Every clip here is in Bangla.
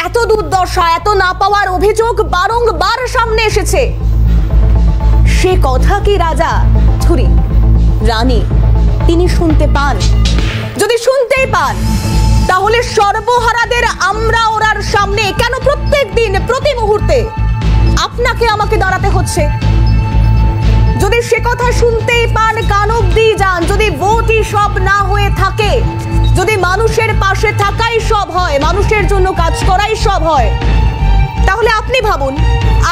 এত দুর্দশা, এত না পাওয়ার অভিযোগ বারংবার সামনে এসেছে। সে কথা কি রাজা রানী তিনি শুনতে পান? যদি শুনতেই পান, তাহলে সর্বহারাদের আমরা ওরার সামনে কেন প্রত্যেক দিন প্রতি মুহূর্তে আপনাকে আমাকে দাঁড়াতে হচ্ছে? যদি সে কথা শুনতেই পান, কান অবধি যান, যদি ভোটই সব না হয়ে থাকে, যদি মানুষের পাশে থাকাই সব হয়, মানুষের জন্য কাজ করাই সব হয়, তাহলে আপনি ভাবুন,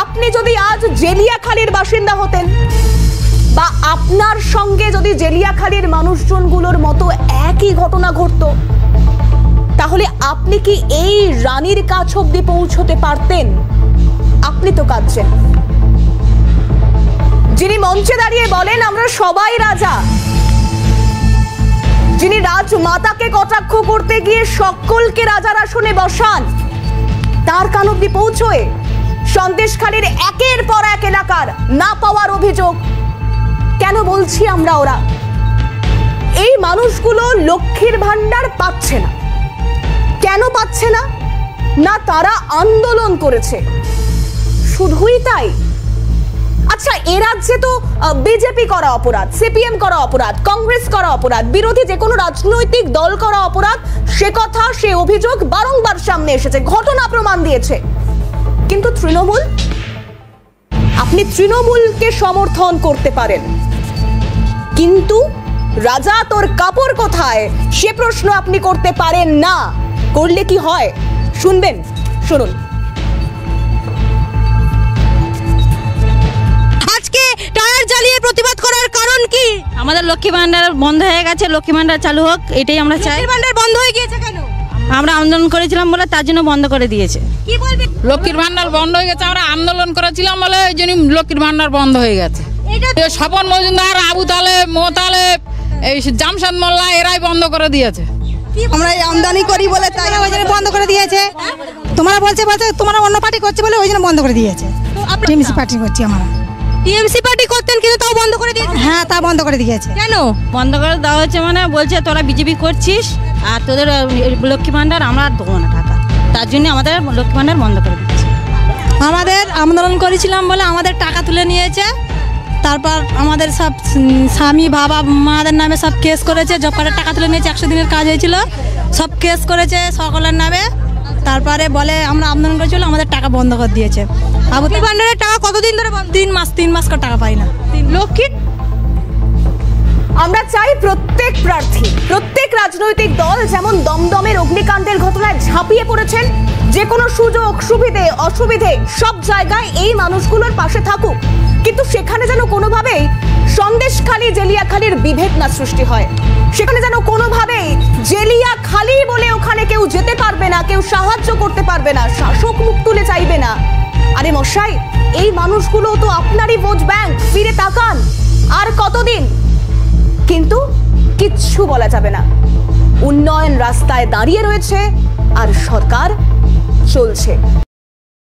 আপনি যদি আজ জেলিয়াখালীর বাসিন্দা হতেন, বা আপনার সঙ্গে যদি জেলিয়াখালীর মানুষজনগুলোর মতো একই ঘটনা ঘটতো, তাহলে আপনি কি এই রানীর কাছ অবধি পৌঁছতে পারতেন? আপনি তো কাঁদছেন। যিনি মঞ্চে দাঁড়িয়ে বলেন আমরা সবাই রাজা, যিনি রাজমাতাকে কটাক্ষ করতে গিয়ে সকলকে রাজার আসনে বসান, তার কান অবধি পৌঁছয় সন্দেশখালীর একের পর এক এলাকার না পাওয়ার অভিযোগ। কেন বলছি আমরা ওরা? এই মানুষগুলো লক্ষ্মীর ভান্ডার পাচ্ছে না। কেন পাচ্ছে না? না তারা আন্দোলন করেছে, শুধুই তাই? আচ্ছা, এ রাজ্যে তো বিজেপি করা অপরাধ, সিপিএম করা অপরাধ, কংগ্রেস করা অপরাধ, বিরোধী যে কোনো রাজনৈতিক দল করা অপরাধ, সে কথা, সে অভিযোগ বারংবার সামনে এসেছে, ঘটনা প্রমাণ দিয়েছে। কিন্তু তৃণমূল, আপনি তৃণমূলকে সমর্থন করতে পারেন, কিন্তু রাজা তোর কাপড় কোথায় সে প্রশ্ন আপনি করতে পারেন না। করলে কি হয় শুনবেন, শুনুন। আজকে টায়ার জ্বালিয়ে প্রতিবাদ করার কারণ কি? আমাদের লক্ষ্মী ভান্ডার বন্ধ হয়ে গেছে, লক্ষ্মী ভান্ডার চালু হোক, এটাই আমরা চাই। লক্ষ্মী ভান্ডার বন্ধ হয়ে গিয়েছে কেন? আমরা আন্দোলন করেছিলাম বলে তার জন্য বন্ধ করে দিয়েছে। কি বলবে? লক্ষ্মীর ভান্ডার বন্ধ হয়ে গেছে, আমরা আন্দোলন করেছিলাম বলে ওই জন্য লক্ষ্মীর ভান্ডার বন্ধ হয়ে গেছে। স্বপন মজুমদার, আবু তালেব, মোতালেব, এই জামশাদ মোল্লা এরাই বন্ধ করে দিয়েছে। আমরা আমদানি করি বলে তাই ওই জন্য বন্ধ করে দিয়েছে। তোমরা বলছে তোমরা অন্য পার্টি করছে বলে ওই জন্য বন্ধ করে দিয়েছে। টিএমসি পার্টি করছি আমরা। টিএমসি পার্টি করতেন কিন্তু তাও বন্ধ করে দিয়েছে। হ্যাঁ, তা বন্ধ করে দিয়েছে। কেন বন্ধ করে দেওয়া হচ্ছে? মানে বলছে তোরা বিজেপি করছিস আর তোদের লক্ষ্মী ভান্ডার আমরা দেবো না টাকা, তার জন্য আমাদের লক্ষ্মী ভান্ডার বন্ধ করে দিচ্ছে। আমাদের আন্দোলন করেছিলাম বলে আমাদের টাকা তুলে নিয়েছে, তারপর আমাদের সব স্বামী বাবা মাদের নামে সব কেস করেছে, জব কার্ডের টাকা তুলে নিয়েছে, 100 দিনের কাজ হয়েছিল, সব কেস করেছে সকলের নামে। তারপরে বলে আমরা আন্দোলন করেছিল, আমাদের টাকা বন্ধ করে দিয়েছে। লক্ষ্মী ভান্ডারের টাকা কতদিন ধরে? 3 মাস করে টাকা পাই না। লক্ষ্মীর আমরা চাই প্রত্যেক প্রার্থী, প্রত্যেক রাজনৈতিক দল যেমন দমদমের অগ্নিকাণ্ডের ঘটনায় ঝাঁপিয়ে পড়েছেন, যে কোনো সুযোগ সুবিধে অসুবিধে সব জায়গায় এই মানুষগুলোর পাশে থাকুক, কিন্তু সেখানে যেন কোনোভাবেই সন্দেশখালী জেলিয়াখালীর বিভেদ না সৃষ্টি হয়। সেখানে যেন কোনোভাবেই জেলিয়াখালী বলে ওখানে কেউ যেতে পারবে না, কেউ সাহায্য করতে পারবে না, শাসক মুখ তুলে চাইবে না। আরে মশাই, এই মানুষগুলো তো আপনারই ভোট ব্যাংক, ফিরে তাকান। আর কতদিন? কিন্তু কিচ্ছু বলা যাবে না। উন্নয়ন রাস্তায় দাঁড়িয়ে রয়েছে আর সরকার চলছে।